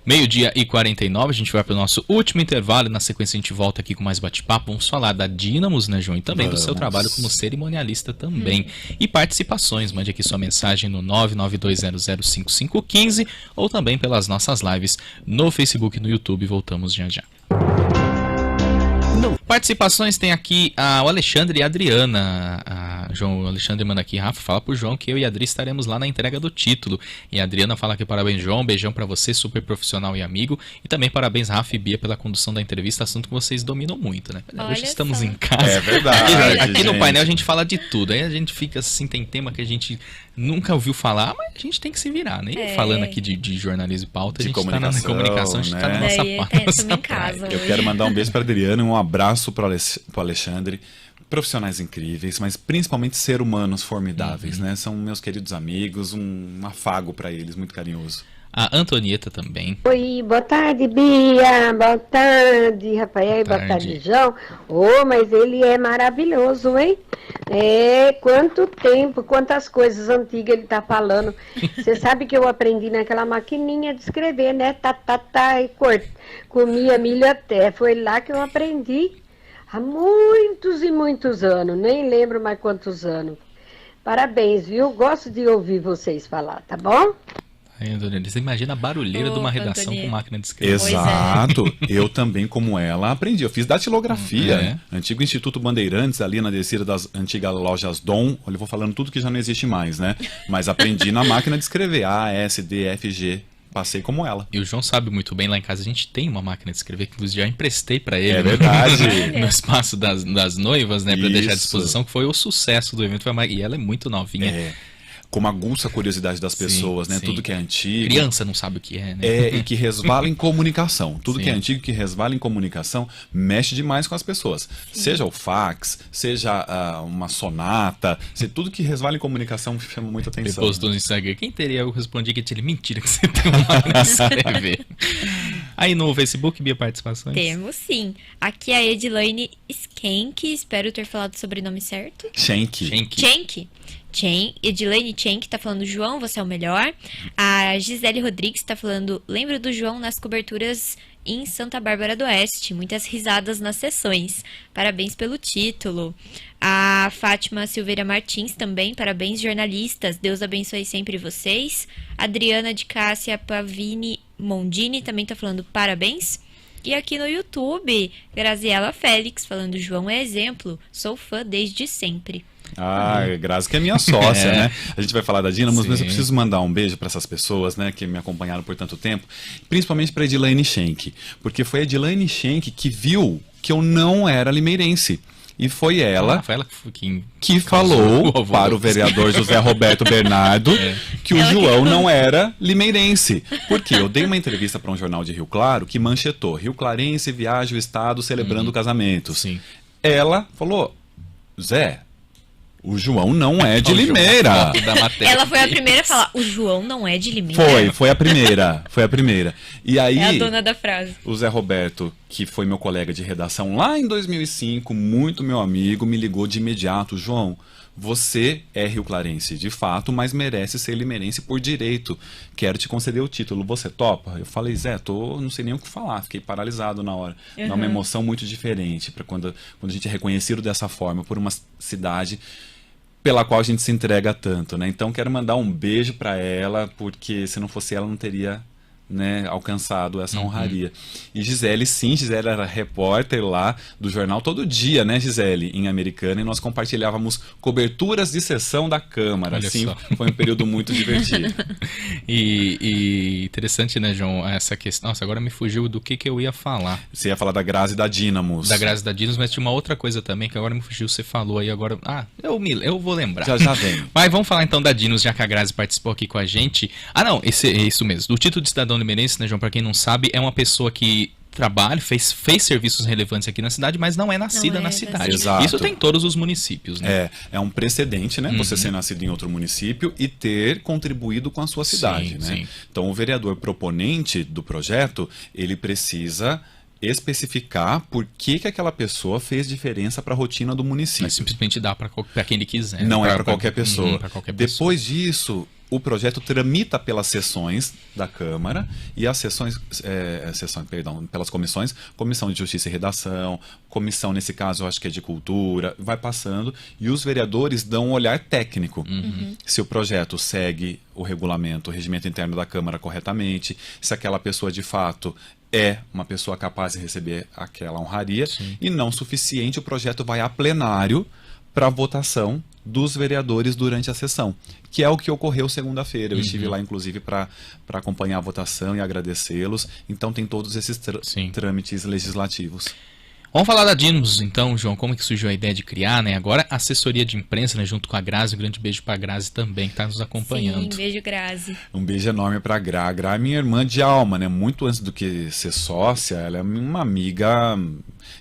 12h49, a gente vai para o nosso último intervalo e na sequência a gente volta aqui com mais bate-papo. Vamos falar da Dínamos, né, João? E também do seu trabalho como cerimonialista também. E participações, mande aqui sua mensagem no 992005515 ou também pelas nossas lives no Facebook e no YouTube. Voltamos já já. Participações tem aqui o Alexandre e a Adriana. João, o Alexandre manda aqui: Rafa, fala pro João que eu e a Adri estaremos lá na entrega do título. E a Adriana fala aqui: parabéns, João, beijão pra você, super profissional e amigo. E também parabéns, Rafa e Bia, pela condução da entrevista, assunto que vocês dominam muito, né? Hoje estamos em casa. É verdade. Aqui no painel a gente fala de tudo. Aí a gente fica assim, tem tema que a gente nunca ouviu falar, mas a gente tem que se virar, né? E falando aqui de jornalismo e pauta, a gente tá na comunicação, a gente tá na nossa pauta. Eu quero mandar um beijo pra Adriana e um abraço pro Alexandre. Profissionais incríveis, mas principalmente ser humanos formidáveis, né? São meus queridos amigos, um afago para eles, muito carinhoso. A Antonieta também. Oi, boa tarde, Bia. Boa tarde, Rafael. Boa tarde, João. Oh, mas ele é maravilhoso, hein? Quanto tempo, quantas coisas antigas ele tá falando. Você sabe que eu aprendi naquela maquininha de escrever, né? E comia milho até. Foi lá que eu aprendi. Há muitos e muitos anos, nem lembro mais quantos anos. Parabéns, viu? Gosto de ouvir vocês falar, tá bom? Você imagina a barulheira de uma redação com máquina de escrever. Exato. Eu também, como ela, aprendi. Eu fiz datilografia. Antigo Instituto Bandeirantes, ali na descida das antigas lojas Dom. Olha, eu vou falando tudo que já não existe mais, né? Mas aprendi na máquina de escrever. A, S, D, F, G. Passei como ela. E o João sabe muito bem, lá em casa a gente tem uma máquina de escrever, que inclusive já emprestei para ele. É verdade. No espaço das noivas, né, para deixar à disposição, que foi o sucesso do evento. E ela é muito novinha. Como aguça a curiosidade das pessoas, né? Sim. Tudo que é antigo. Criança não sabe o que é, né? E que resvala em comunicação. Tudo que é antigo, que resvala em comunicação, mexe demais com as pessoas. Seja o fax, seja uma sonata, tudo que resvala em comunicação chama muita atenção. Depois do Instagram, quem teria? Eu respondi que ele mentira que você tem uma máquina de escrever. Aí no Facebook, Bia, participações? Temos sim. Aqui a Edilane Skenk, espero ter falado o sobrenome certo. Schenck. Edilane Schenck tá falando: João, você é o melhor. A Gisele Rodrigues tá falando: lembro do João nas coberturas em Santa Bárbara do Oeste. Muitas risadas nas sessões. Parabéns pelo título. A Fátima Silveira Martins também: parabéns, jornalistas. Deus abençoe sempre vocês. Adriana de Cássia Pavini Mondini também tá falando parabéns. E aqui no YouTube, Graziela Félix falando: João é exemplo. Sou fã desde sempre. Grazi, que é minha sócia, né? A gente vai falar da Dínamos, mas eu preciso mandar um beijo para essas pessoas, né, que me acompanharam por tanto tempo, principalmente para Edilane Schenck, porque foi a Edilane Schenck que viu que eu não era limeirense. E foi ela, que falou para o vereador José Roberto Bernardo que o João não era limeirense. Porque eu dei uma entrevista para um jornal de Rio Claro que manchetou: Rio Clarense viaja o estado celebrando casamentos. Sim. Ela falou: Zé, o João não é de Limeira. Ela foi a primeira a falar: o João não é de Limeira. Foi a primeira. E aí, é a dona da frase. O Zé Roberto, que foi meu colega de redação lá em 2005, muito meu amigo, me ligou de imediato: João, você é rioclarense de fato, mas merece ser limeirense por direito. Quero te conceder o título, você topa? Eu falei: Zé, não sei nem o que falar, fiquei paralisado na hora. É uma emoção muito diferente para quando a gente é reconhecido dessa forma por uma cidade pela qual a gente se entrega tanto, né? Então quero mandar um beijo para ela, porque se não fosse ela não teria, né, alcançado essa honraria. E Gisele era repórter lá do jornal todo dia, né, Gisele, em Americana, e nós compartilhávamos coberturas de sessão da Câmara. Olha assim, só. Foi um período muito divertido. E interessante, né, João, essa questão. Nossa, agora me fugiu do que eu ia falar. Você ia falar da Grazi e da Dínamos. Da Grazi e da Dínamos, mas tinha uma outra coisa também que agora me fugiu. Você falou aí agora. Eu vou lembrar. Já vem. Mas vamos falar então da Dínamos, já que a Grazi participou aqui com a gente. Não, é isso mesmo. Do título de cidadão limeirense, né, João, pra quem não sabe, é uma pessoa que trabalha, fez serviços relevantes aqui na cidade, mas não é nascida na cidade. Exato. Isso tem em todos os municípios, né? É um precedente, né? Você ser nascido em outro município e ter contribuído com a sua cidade, né? Sim. Então, o vereador proponente do projeto, ele precisa especificar por que aquela pessoa fez diferença para a rotina do município. Mas simplesmente dá para quem ele quiser. Não é para qualquer pessoa. Depois disso, o projeto tramita pelas sessões da Câmara e as pelas comissões, Comissão de Justiça e Redação, comissão, nesse caso, eu acho que é de Cultura, vai passando, e os vereadores dão um olhar técnico. Se o projeto segue o regulamento, o regimento interno da Câmara corretamente, se aquela pessoa, de fato, é uma pessoa capaz de receber aquela honraria. Sim. E não suficiente, o projeto vai a plenário para votação dos vereadores durante a sessão, que é o que ocorreu segunda-feira. Eu estive lá, inclusive, para acompanhar a votação e agradecê-los. Então, tem todos esses trâmites legislativos. Vamos falar da Dynamos, então, João. Como que surgiu a ideia de criar, né? Agora, assessoria de imprensa, né? Junto com a Grazi. Um grande beijo para a Grazi também, que está nos acompanhando. Sim, beijo, Grazi. Um beijo enorme para a Gra. A Gra é minha irmã de alma, né? Muito antes do que ser sócia, ela é uma amiga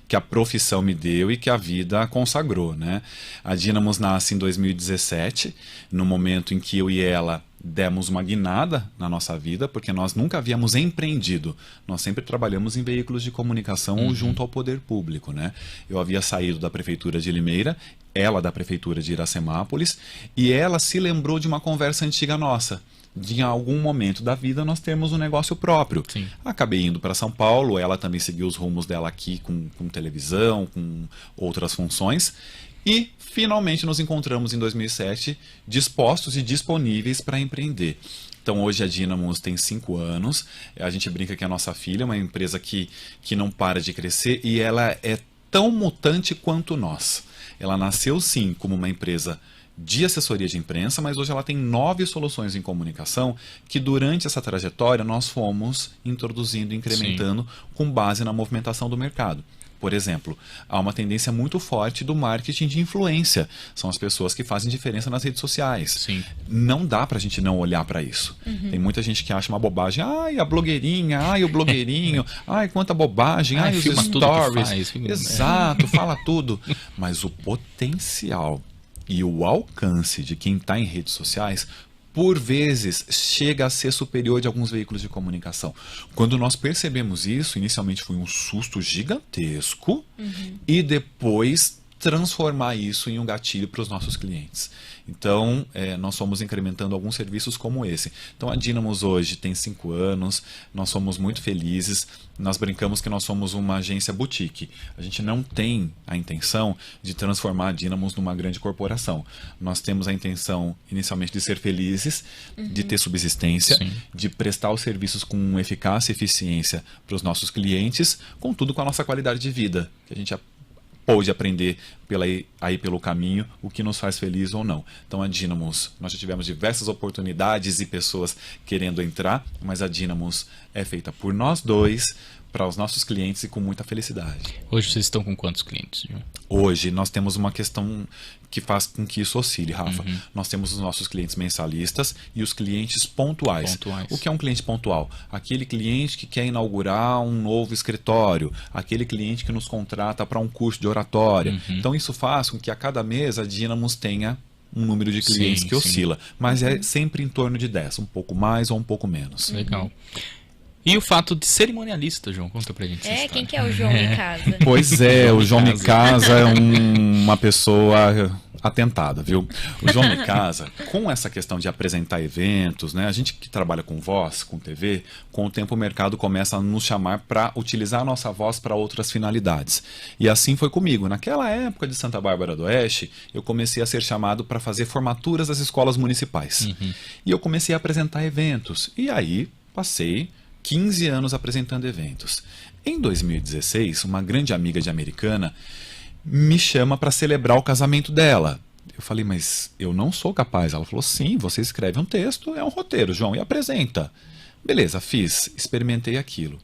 que a profissão me deu e que a vida consagrou, né? A Dynamos nasce em 2017, no momento em que eu e ela demos uma guinada na nossa vida, porque nós nunca havíamos empreendido. Nós sempre trabalhamos em veículos de comunicação ou junto ao poder público, né? Eu havia saído da Prefeitura de Limeira, ela da Prefeitura de Iracemápolis, e ela se lembrou de uma conversa antiga nossa, de em algum momento da vida nós termos um negócio próprio. Sim. Acabei indo para São Paulo, ela também seguiu os rumos dela aqui com televisão, com outras funções, e finalmente nos encontramos em 2007 dispostos e disponíveis para empreender. Então hoje a Dynamos tem 5 anos, a gente brinca que é a nossa filha, uma empresa que não para de crescer, e ela é tão mutante quanto nós. Ela nasceu sim como uma empresa de assessoria de imprensa, mas hoje ela tem 9 soluções em comunicação que durante essa trajetória nós fomos introduzindo, incrementando com base na movimentação do mercado. Por exemplo, há uma tendência muito forte do marketing de influência. São as pessoas que fazem diferença nas redes sociais. Sim. Não dá pra gente não olhar para isso. Tem muita gente que acha uma bobagem. Ai, a blogueirinha, ai, o blogueirinho, ai, quanta bobagem, ai, os filma stories. Tudo que faz. Exato, fala tudo. Mas o potencial e o alcance de quem está em redes sociais, por vezes, chega a ser superior de alguns veículos de comunicação. Quando nós percebemos isso, inicialmente foi um susto gigantesco, e depois transformar isso em um gatilho para os nossos clientes. Então, nós fomos incrementando alguns serviços como esse. Então, a Dynamos hoje tem 5 anos, nós somos muito felizes, nós brincamos que nós somos uma agência boutique. A gente não tem a intenção de transformar a Dynamos numa grande corporação. Nós temos a intenção, inicialmente, de ser felizes, de ter subsistência, de prestar os serviços com eficácia e eficiência para os nossos clientes, contudo com a nossa qualidade de vida, que a gente pode aprender pelo caminho o que nos faz feliz ou não. Então a Dynamos, nós já tivemos diversas oportunidades e pessoas querendo entrar, mas a Dynamos é feita por nós dois, para os nossos clientes e com muita felicidade. Hoje vocês estão com quantos clientes? Hoje nós temos uma questão que faz com que isso oscile, Rafa. Nós temos os nossos clientes mensalistas e os clientes pontuais. O que é um cliente pontual? Aquele cliente que quer inaugurar um novo escritório, aquele cliente que nos contrata para um curso de oratória. Então isso faz com que a cada mês a Dynamos tenha um número de clientes que oscila, mas é sempre em torno de 10, um pouco mais ou um pouco menos. Legal. E o fato de cerimonialista, João, conta pra gente essa história. Quem que é o João Micasa? Pois é, o João Micasa é uma pessoa atentada, viu? O João Micasa, com essa questão de apresentar eventos, né? A gente que trabalha com voz, com TV, com o tempo o mercado começa a nos chamar para utilizar a nossa voz para outras finalidades. E assim foi comigo. Naquela época de Santa Bárbara do Oeste, eu comecei a ser chamado para fazer formaturas das escolas municipais. E eu comecei a apresentar eventos. E aí, passei 15 anos apresentando eventos. Em 2016, uma grande amiga de Americana me chama para celebrar o casamento dela. Eu falei, mas eu não sou capaz. Ela falou, sim, você escreve um texto, é um roteiro, João, e apresenta. Beleza, fiz, experimentei aquilo.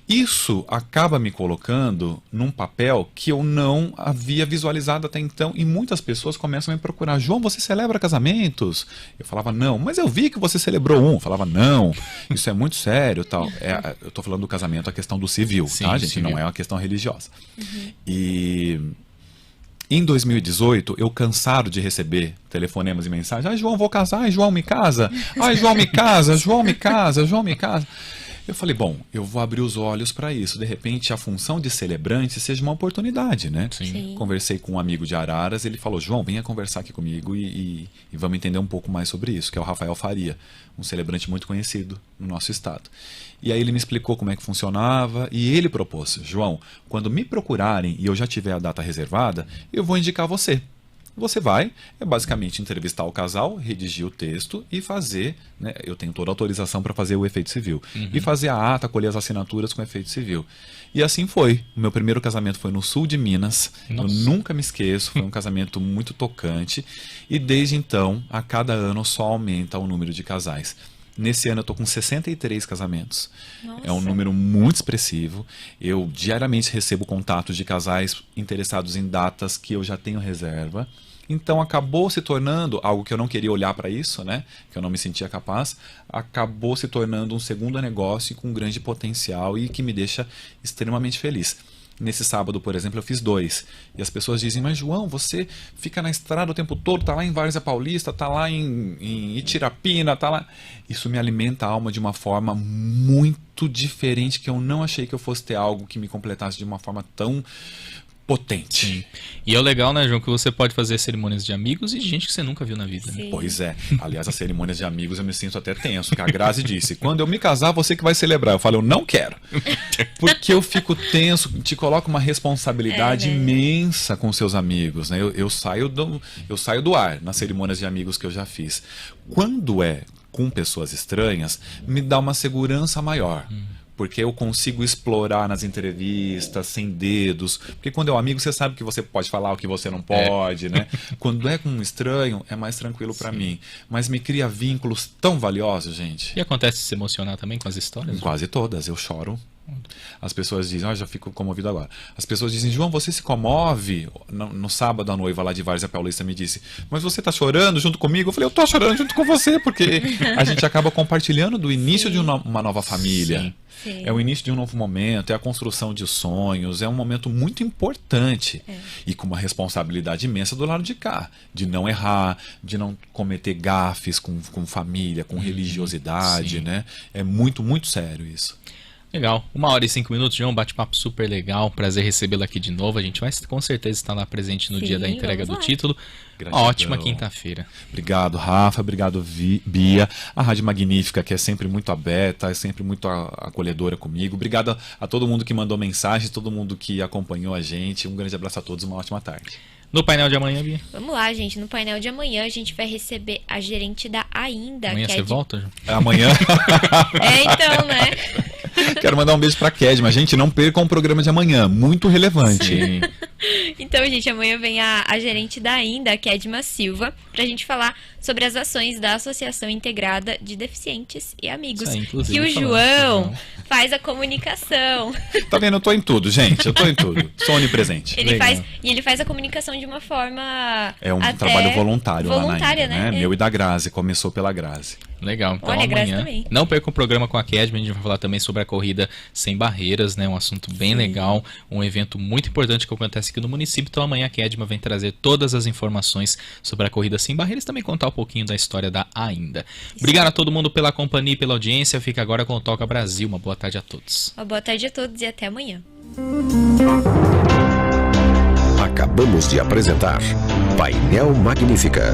Isso acaba me colocando num papel que eu não havia visualizado até então, e muitas pessoas começam a me procurar. João, você celebra casamentos? Eu falava, não. Mas eu vi que você celebrou um. Eu falava, não, isso é muito sério. Tal. Eu estou falando do casamento, a questão do civil, tá, gente? Civil. Não é uma questão religiosa. E em 2018, eu cansado de receber telefonemas e mensagens. Ai, João, vou casar. Ai, João, me casa. Ai, João, me casa. João, me casa. João, me casa. Eu falei, bom, eu vou abrir os olhos para isso. De repente, a função de celebrante seja uma oportunidade, né? Sim. Conversei com um amigo de Araras, ele falou, João, venha conversar aqui comigo e vamos entender um pouco mais sobre isso, que é o Rafael Faria, um celebrante muito conhecido no nosso estado. E aí ele me explicou como é que funcionava e ele propôs, João, quando me procurarem e eu já tiver a data reservada, eu vou indicar você. Você vai, basicamente entrevistar o casal, redigir o texto e fazer, né, eu tenho toda a autorização para fazer o efeito civil, e fazer a ata, colher as assinaturas com efeito civil. E assim foi. O meu primeiro casamento foi no sul de Minas, eu nunca me esqueço, foi um casamento muito tocante, e desde então, a cada ano só aumenta o número de casais. Nesse ano eu estou com 63 casamentos. Nossa. É um número muito expressivo. Eu diariamente recebo contatos de casais interessados em datas que eu já tenho reserva. Então acabou se tornando algo que eu não queria olhar para isso, né? Que eu não me sentia capaz. Acabou se tornando um segundo negócio com grande potencial e que me deixa extremamente feliz. Nesse sábado, por exemplo, eu fiz 2. E as pessoas dizem, mas João, você fica na estrada o tempo todo, tá lá em Várzea Paulista, tá lá em Itirapina, tá lá. Isso me alimenta a alma de uma forma muito diferente, que eu não achei que eu fosse ter algo que me completasse de uma forma tão potente. Sim. E é o legal, né, João, que você pode fazer cerimônias de amigos e de gente que você nunca viu na vida. Né? Pois é. Aliás, as cerimônias de amigos eu me sinto até tenso, que a Grazi disse, quando eu me casar, você que vai celebrar. Eu falo, eu não quero. Porque eu fico tenso, te coloca uma responsabilidade imensa com seus amigos. Né? Eu saio do ar nas cerimônias de amigos que eu já fiz. Quando é com pessoas estranhas, me dá uma segurança maior. Porque eu consigo explorar nas entrevistas, sem dedos. Porque quando é um amigo, você sabe que você pode falar o que você não pode, né? Quando é com um estranho, é mais tranquilo para mim. Mas me cria vínculos tão valiosos, gente. E acontece se emocionar também com as histórias? Quase todas, eu choro. As pessoas dizem, já fico comovido agora. As pessoas dizem, João, você se comove? No sábado, a noiva lá de Várzea Paulista me disse, mas você tá chorando junto comigo? Eu falei, eu tô chorando junto com você, porque a gente acaba compartilhando do início de uma nova família. Sim. É o início de um novo momento, é a construção de sonhos, é um momento muito importante e com uma responsabilidade imensa do lado de cá, de não errar, de não cometer gafes com família, com religiosidade, né? É muito, muito sério isso. Legal. 1h05, João, bate-papo super legal. Prazer recebê-lo aqui de novo. A gente vai com certeza estar lá presente no dia da entrega do título. Gratidão. Uma ótima quinta-feira. Obrigado, Rafa. Obrigado, Bia. A Rádio Magnífica, que é sempre muito aberta, é sempre muito acolhedora comigo. Obrigado a todo mundo que mandou mensagem, todo mundo que acompanhou a gente. Um grande abraço a todos, uma ótima tarde. No painel de amanhã, Bia? Vamos lá, gente. No painel de amanhã, a gente vai receber a gerente da Ainda. Amanhã você volta, João? Amanhã? Então, né? Quero mandar um beijo pra Kedma. Gente, não percam o programa de amanhã. Muito relevante. Sim. Então, gente, amanhã vem a gerente da Ainda, a Kedma Silva, pra gente falar sobre as ações da Associação Integrada de Deficientes e Amigos. Aí, que o João faz a comunicação. Tá vendo? Eu tô em tudo, gente. Eu tô em tudo. Sou onipresente. Ele faz a comunicação de uma forma... É um trabalho voluntário lá na Ainda, né? Meu e da Grazi. Começou pela Grazi. Legal. Então Olha, Grazi amanhã também. não perca o programa com a Kedma. A gente vai falar também sobre a corrida sem barreiras, né? Um assunto bem legal, um evento muito importante que acontece aqui no município. Então amanhã a Kedma vem trazer todas as informações sobre a corrida sem barreiras e também contar um pouquinho da história da Ainda. Obrigado a todo mundo pela companhia e pela audiência. Fica agora com o Toca Brasil. Uma boa tarde a todos. Uma boa tarde a todos e até amanhã. Acabamos de apresentar Painel Magnífica.